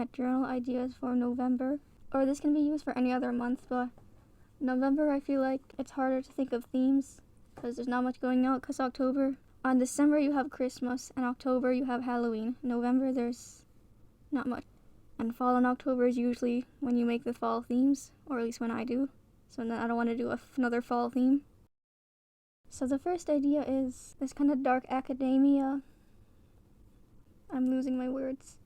at journal ideas for November, or this can be used for any other month, but November I feel like it's harder to think of themes because there's not much going out because October. On December you have Christmas, and October you have Halloween. November there's not much. And fall and October is usually when you make the fall themes, or at least when I do. So then I don't want to do another fall theme. So the first idea is this kind of dark academia, I'm losing my words,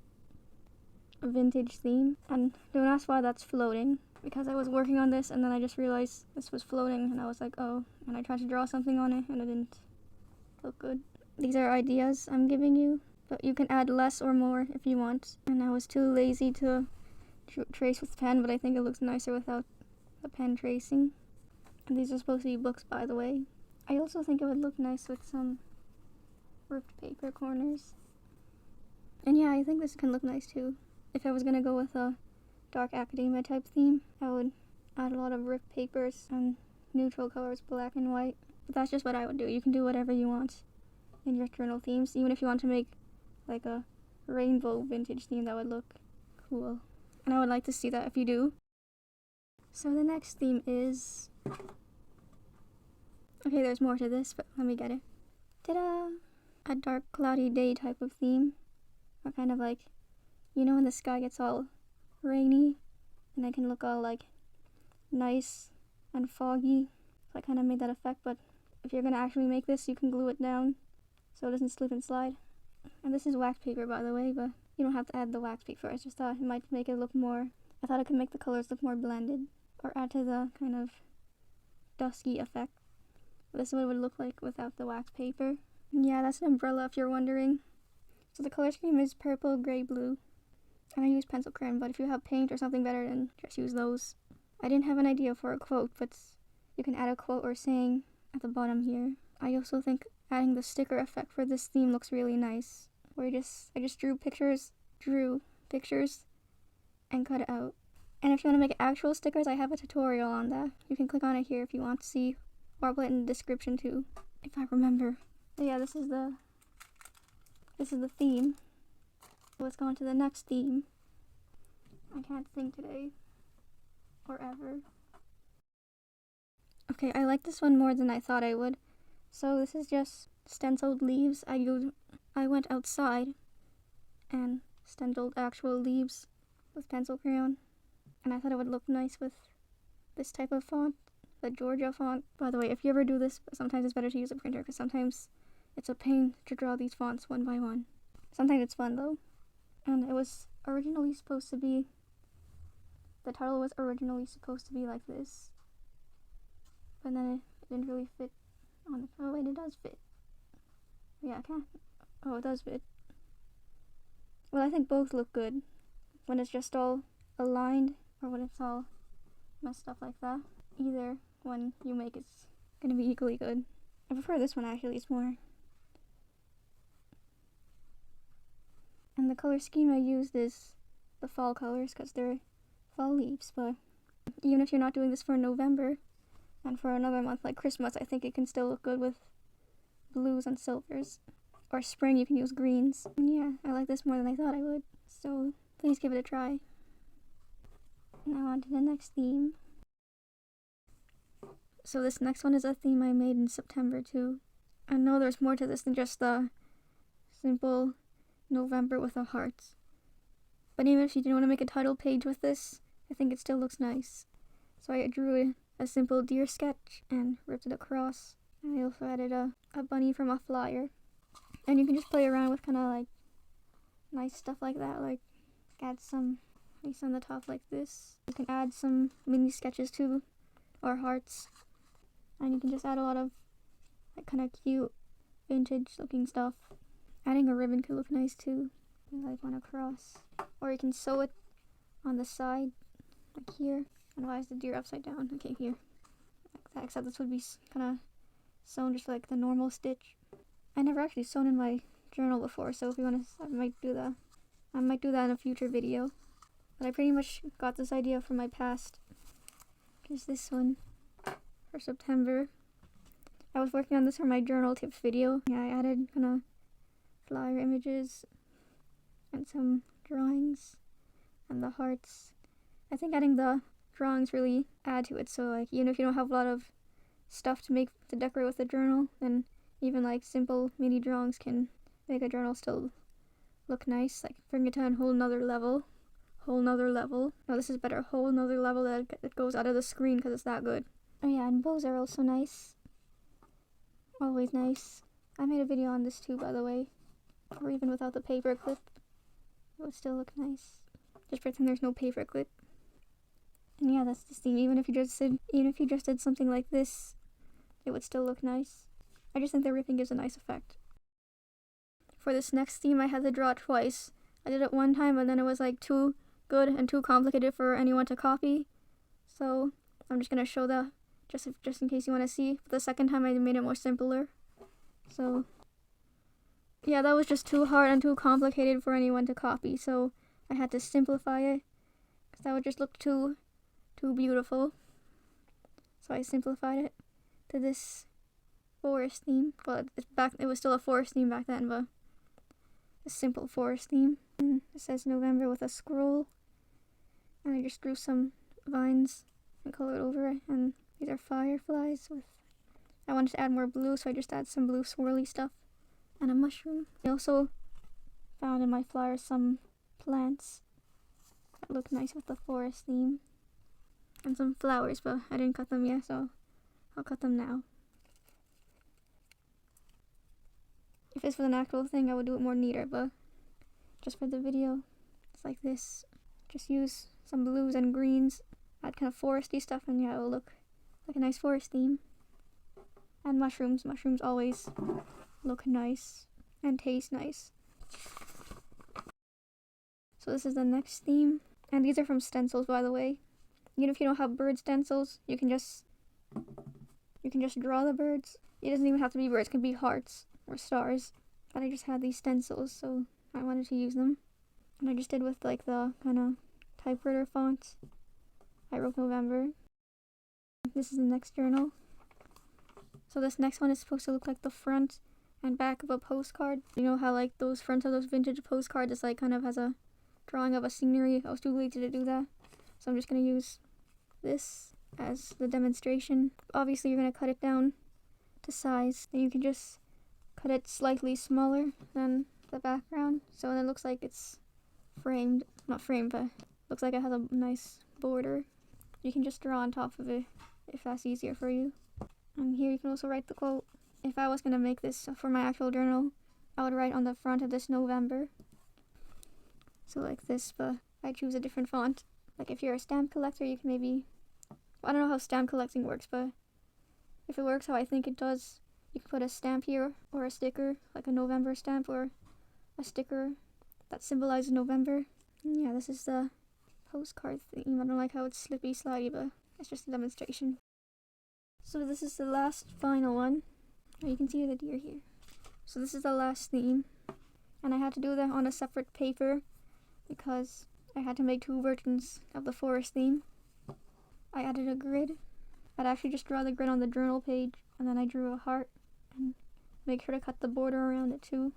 a vintage theme. And don't ask why that's floating, because I was working on this and then I just realized this was floating and I was like, oh, and I tried to draw something on it and it didn't look good. These are ideas I'm giving you, but you can add less or more if you want. And I was too lazy to trace with pen, but I think it looks nicer without the pen tracing. And these are supposed to be books, by the way. I also think it would look nice with some ripped paper corners. And yeah, I think this can look nice too. If I was gonna go with a dark academia type theme, I would add a lot of ripped papers and neutral colors, black and white. But that's just what I would do. You can do whatever you want in your journal themes. Even if you want to make like a rainbow vintage theme, that would look cool. And I would like to see that if you do. So the next theme is... okay, there's more to this, but let me get it. Ta-da! A dark cloudy day type of theme. Or kind of like, you know when the sky gets all rainy and it can look all like nice and foggy. So I kind of made that effect, but if you're going to actually make this, you can glue it down so it doesn't slip and slide. And this is wax paper, by the way, but you don't have to add the wax paper. I just thought it might make it look more, I thought it could make the colors look more blended or add to the kind of dusky effect. This is what it would look like without the wax paper. And yeah, that's an umbrella if you're wondering. So the color scheme is purple, gray, blue. And I use pencil crayon, but if you have paint or something better, then just use those. I didn't have an idea for a quote, but you can add a quote or saying at the bottom here. I also think adding the sticker effect for this theme looks really nice. Where I just drew pictures and cut it out. And if you want to make actual stickers, I have a tutorial on that. You can click on it here if you want to see, or I'll put it in the description too, if I remember. But yeah, this is the theme. Let's go on to the next theme. I can't think today, or ever. Okay, I like this one more than I thought I would. So this is just stenciled leaves. I went outside and stenciled actual leaves with pencil crayon, and I thought it would look nice with this type of font, the Georgia font. By the way, if you ever do this, sometimes it's better to use a printer because sometimes it's a pain to draw these fonts one by one. Sometimes it's fun though. And it was originally supposed to be, the title was originally supposed to be like this, but then it didn't really fit on the, oh wait, it does fit. Yeah, I can't, oh, it does fit. Well, I think both look good when it's just all aligned or when it's all messed up like that. Either one you make is gonna be equally good. I prefer this one actually, it's more. And the color scheme I used is the fall colors because they're fall leaves, but even if you're not doing this for November and for another month like Christmas, I think it can still look good with blues and silvers. Or spring, you can use greens. And yeah, I like this more than I thought I would, so please give it a try. Now on to the next theme. So this next one is a theme I made in September too. I know there's more to this than just the simple November with a heart. But even if you didn't want to make a title page with this, I think it still looks nice. So I drew a simple deer sketch and ripped it across. And I also added a bunny from a flyer. And you can just play around with kind of like nice stuff like that, like add some lace on the top like this. You can add some mini sketches too, or hearts. And you can just add a lot of like kind of cute vintage looking stuff. Adding a ribbon could look nice too, like one across. Or you can sew it on the side, like here. And why is the deer upside down? Okay, here. Like that, except this would be kind of sewn just like the normal stitch. I never actually sewn in my journal before, so if you want to, I might do that. I might do that in a future video. But I pretty much got this idea from my past. Here's this one for September. I was working on this for my journal tips video. Yeah, I added kind of flyer images and some drawings and the hearts. I think adding the drawings really add to it, so like even if you don't have a lot of stuff to decorate with the journal, then even like simple mini drawings can make a journal still look nice, like bring it to a whole nother level. No, this is better, whole nother level that it goes out of the screen because it's that good. Oh yeah, and bows are also nice. Always nice. I made a video on this too, by the way. Or even without the paper clip, it would still look nice. Just pretend there's no paper clip. And yeah, that's the theme. Even if you just did something like this, it would still look nice. I just think the ripping gives a nice effect. For this next theme, I had to draw it twice. I did it one time, but then it was like too good and too complicated for anyone to copy. So I'm just gonna show that just in case you want to see. The second time, I made it more simpler. So yeah, that was just too hard and too complicated for anyone to copy. So I had to simplify it because that would just look too beautiful. So I simplified it to this forest theme. Well, it was still a forest theme back then, but a simple forest theme. And it says November with a scroll, and I just drew some vines and colored over it. And these are fireflies. I wanted to add more blue, so I just add some blue swirly stuff and a mushroom. I also found in my flyer some plants that look nice with the forest theme, and some flowers, but I didn't cut them yet, so I'll cut them now. If this was an actual thing, I would do it more neater, but just for the video, it's like this. Just use some blues and greens, add kind of foresty stuff, and yeah, it will look like a nice forest theme. And mushrooms. Mushrooms always look nice and taste nice. So this is the next theme, and these are from stencils, by the way. Even if you don't have bird stencils, you can just draw the birds. It doesn't even have to be birds, it can be hearts or stars. But I just had these stencils, so I wanted to use them. And I just did with like the kind of typewriter fonts. I wrote November. This is the next journal. So this next one is supposed to look like the front and back of a postcard. You know how like those fronts of those vintage postcards is like kind of has a drawing of a scenery. I was too lazy to do that. So I'm just going to use this as the demonstration. Obviously you're going to cut it down to size. And you can just cut it slightly smaller than the background. So it looks like it's framed. Not framed, but looks like it has a nice border. You can just draw on top of it if that's easier for you. And here you can also write the quote. If I was going to make this for my actual journal, I would write on the front of this November. So like this, but I choose a different font. Like if you're a stamp collector, you can maybe, I don't know how stamp collecting works, but if it works how I think it does, you can put a stamp here or a sticker, like a November stamp or a sticker that symbolizes November. And yeah, this is the postcard theme. I don't like how it's slippy slidey, but it's just a demonstration. So this is the last final one. Oh, you can see the deer here. So this is the last theme, and I had to do that on a separate paper because I had to make 2 versions of the forest theme. I added a grid. I'd actually just draw the grid on the journal page, and then I drew a heart and make sure to cut the border around it too.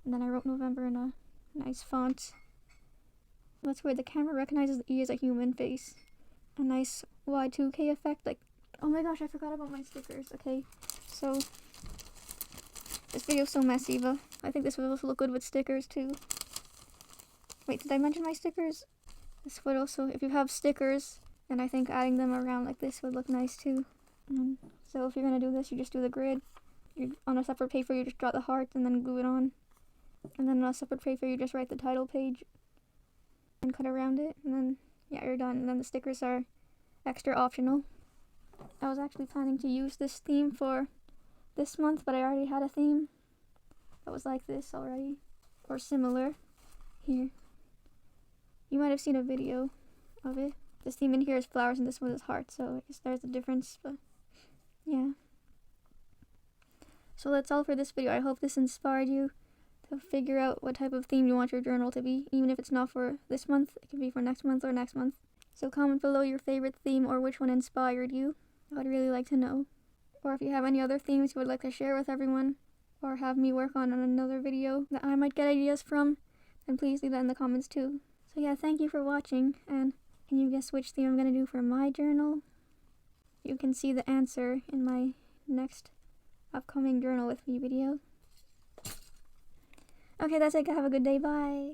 And then I wrote November in a nice font. That's where the camera recognizes the E as a human face. A nice Y2K effect, like, oh my gosh, I forgot about my stickers. Okay, so this video's so messy, but I think this would also look good with stickers too. Wait, did I mention my stickers? This would also, if you have stickers, then I think adding them around like this would look nice too. So if you're gonna do this, you just do the grid. On a separate paper, you just draw the heart and then glue it on. And then on a separate paper, you just write the title page and cut around it. And then, yeah, you're done. And then the stickers are extra optional. I was actually planning to use this theme for this month, but I already had a theme that was like this already, or similar. Here. You might have seen a video of it. This theme in here is flowers and this one is hearts, so I guess there's a difference, but yeah. So that's all for this video. I hope this inspired you to figure out what type of theme you want your journal to be, even if it's not for this month. It could be for next month or next month. So comment below your favorite theme or which one inspired you. I would really like to know. Or if you have any other themes you would like to share with everyone, or have me work on another video that I might get ideas from, then please leave that in the comments too. So So yeah, thank you for watching, and can you guess which theme I'm going to do for my journal? You can see the answer in my next upcoming journal with me video. Okay, that's it. Have a good day. Bye.